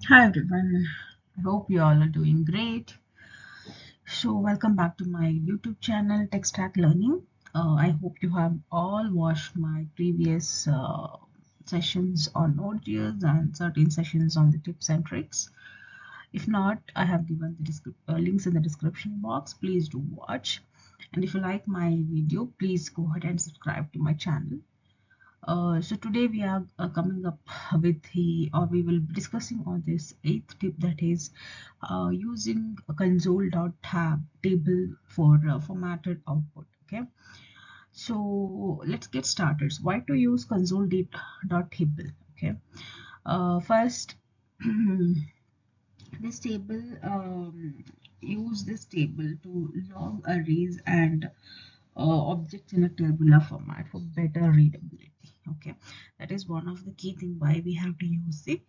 Hi everyone, I hope you all are doing great. So, welcome back to my YouTube channel Tech Stack Learning. I hope you have all watched my previous sessions on Node.js and certain sessions on the tips and tricks. If not, I have given the links in the description box. Please do watch. And if you like my video, please go ahead and subscribe to my channel. So today we are coming up with or we will be discussing on this eighth tip, that is using a console.table for formatted output. Okay, so let's get started. So why to use console.table? Okay, first this table use this table to log arrays and objects in a tabular format for better readability. Okay, that is one of the key thing why we have to use the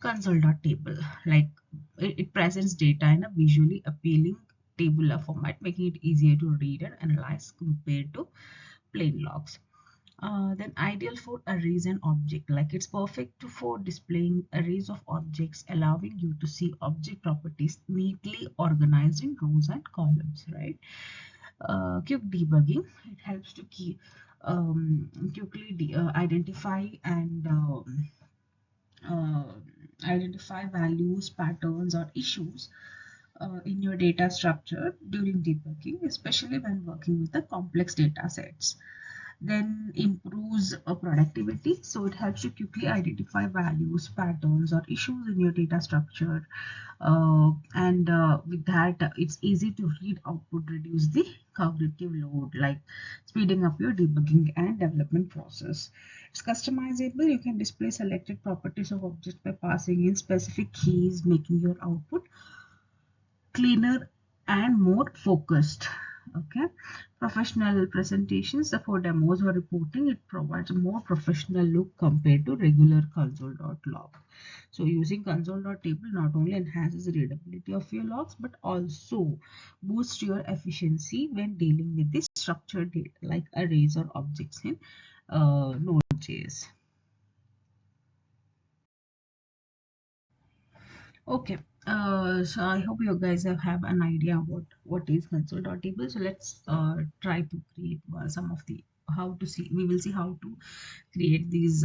console.table. Like it presents data in a visually appealing tabular format, making it easier to read and analyze compared to plain logs. Then ideal for arrays and object, like it's perfect for displaying arrays of objects, allowing you to see object properties neatly organized in rows and columns, right? Quick debugging, it helps to quickly identify and uh, identify values, patterns, or issues in your data structure during debugging, especially when working with the complex data sets. Then improves productivity, so it helps you quickly identify values, patterns, or issues in your data structure, and with that it's easy to read output, reduce the cognitive load, like speeding up your debugging and development process. It's customizable, you can display selected properties of objects by passing in specific keys, making your output cleaner and more focused. Okay, professional presentations for demos or reporting, it provides a more professional look compared to regular console.log. So using console.table not only enhances the readability of your logs but also boosts your efficiency when dealing with the structured data like arrays or objects in Node.js. Okay, so I hope you guys have an idea about what is console.table. So let's try to create some of the how to see. We will see how to create these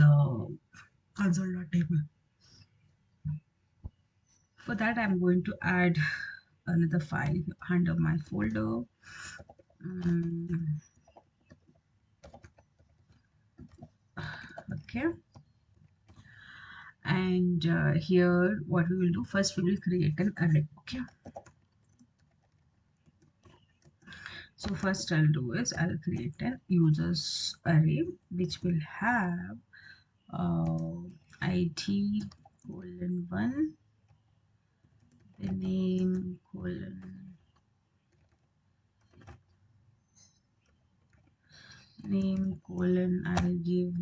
console.table. For that, I'm going to add another file under my folder. Mm, okay, and here what we will do first, we will create an array. Okay, so first I'll do is I'll create an users array which will have uh, id colon 1, the name colon I'll give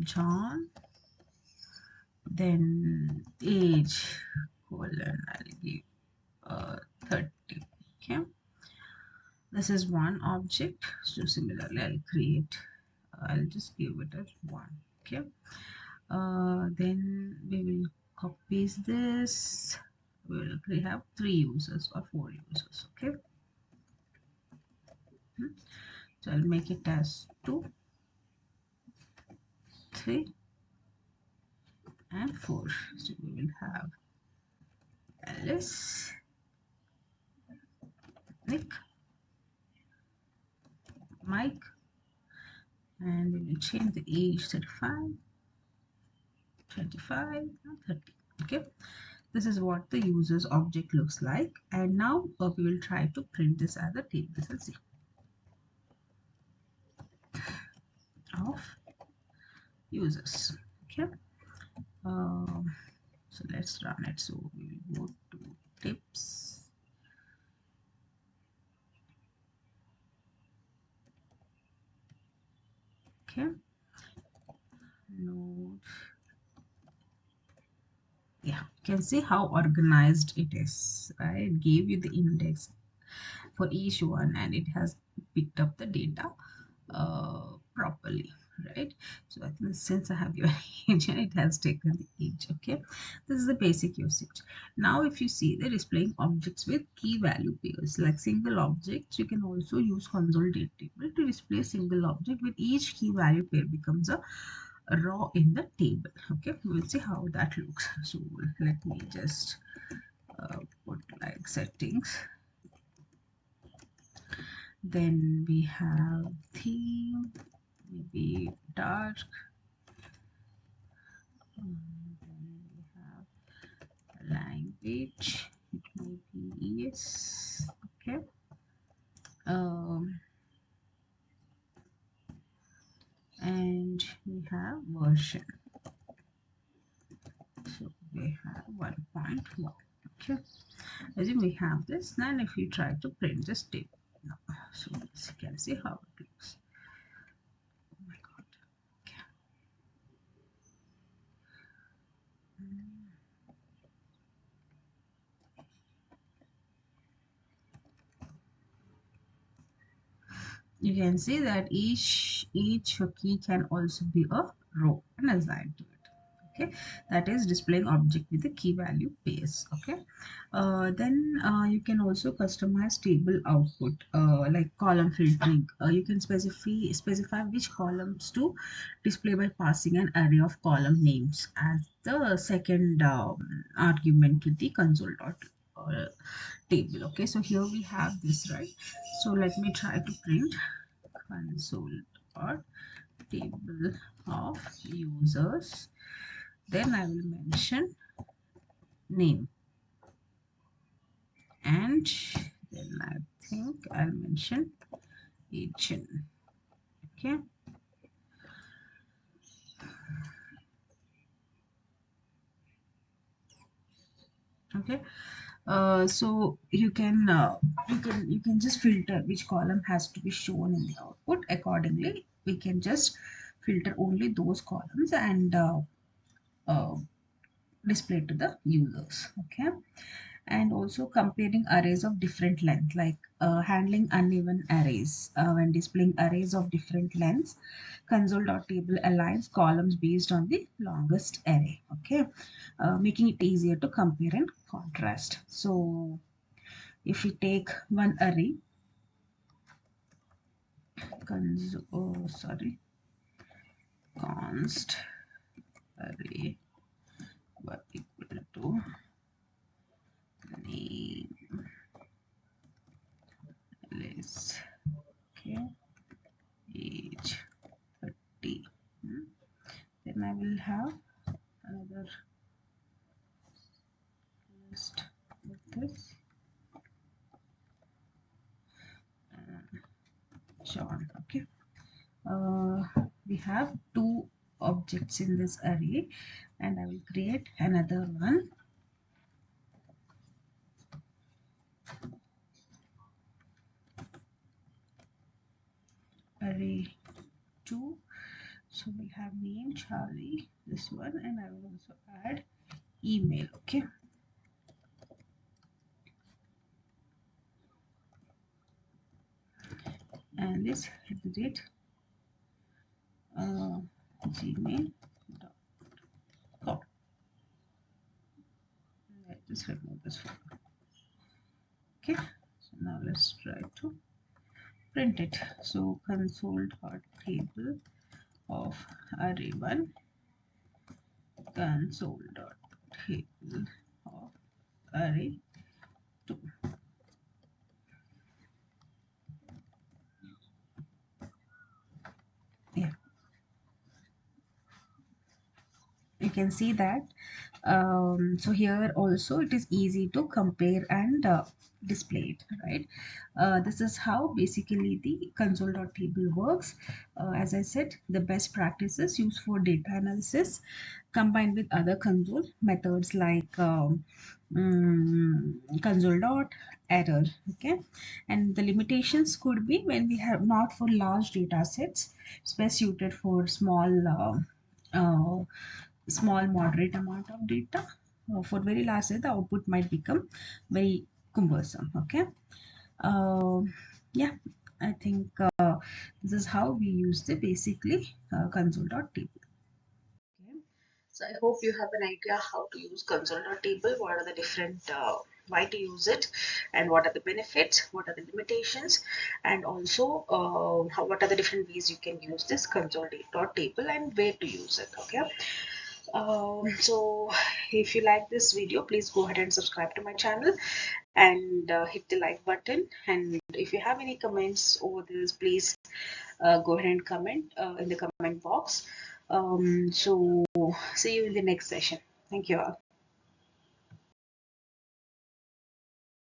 John, then age colon I'll give 30. Okay, this is one object. So similarly I'll create I'll just give it as 1. Okay, then we will copy this. We have 3 users or 4 users. Okay, so I'll make it as 2, 3 and 4. So we will have Alice, Nick, Mike, and we will change the age 35, 25 and 30. Okay, this is what the user's object looks like, and now we will try to print this as a table of users. Okay, um, so let's run it. So we will go to tips. Okay, node. Yeah, you can see how organized it is, right? It gave you the index for each one and it has picked up the data properly. right? So I think since I have your age, it has taken the age. Okay, this is the basic usage. Now if you see, they're displaying objects with key value pairs like single objects. You can also use console.table to display a single object with each key value pair becomes a row in the table. Okay, we'll see how that looks. So let me just put like settings. Then we have theme, maybe dark. Then we have language, it may be yes. Okay. Um, and we have version. So we have 1.1. Okay. Assume we have this. Then if you try to print this table, now, so you can see how it looks. Oh my god. Okay. You can see that each key can also be a row and assigned to it. Okay, that is displaying object with the key value pairs. Okay, then you can also customize table output like column filtering. You can specify which columns to display by passing an array of column names as the second argument to the console.table. Okay, so here we have this, right? So let me try to print console.table of users. Then I will mention name, and then I think I'll mention agent. Okay. Okay. So you can just filter which column has to be shown in the output. Accordingly, we can just filter only those columns and uh, display to the users. Okay. And also comparing arrays of different length, like handling uneven arrays. When displaying arrays of different lengths, console.table aligns columns based on the longest array. Okay, making it easier to compare and contrast. So if we take one array, const array equal to name list. Okay, age 30. Then I will have another list with this John. Okay, we have two objects in this array, and I will create another one. Array 2. So we have name Charlie, this one, and I will also add email. Okay, and this at the rate gmail.com. Let's just remove this one. Okay, so now let's try to print it. So console.table of array1, console.table of array2. Yeah, you can see that. So here also it is easy to compare and display it, right? This is how basically the console.table works. As I said, the best practices used for data analysis combined with other console methods like console dot error. Okay, and the limitations could be when we have not for large data sets, it's best suited for small moderate amount of data. For very large data, the output might become very cumbersome. Okay, uh, yeah, I think This is how we use the basically console.table. Okay. So I hope you have an idea how to use console.table, what are the different why to use it, and what are the benefits, what are the limitations, and also what are the different ways you can use this console.table and where to use it. Okay. So if you like this video, please go ahead and subscribe to my channel and hit the like button. And if you have any comments over this, please go ahead and comment in the comment box. So see you in the next session. Thank you all.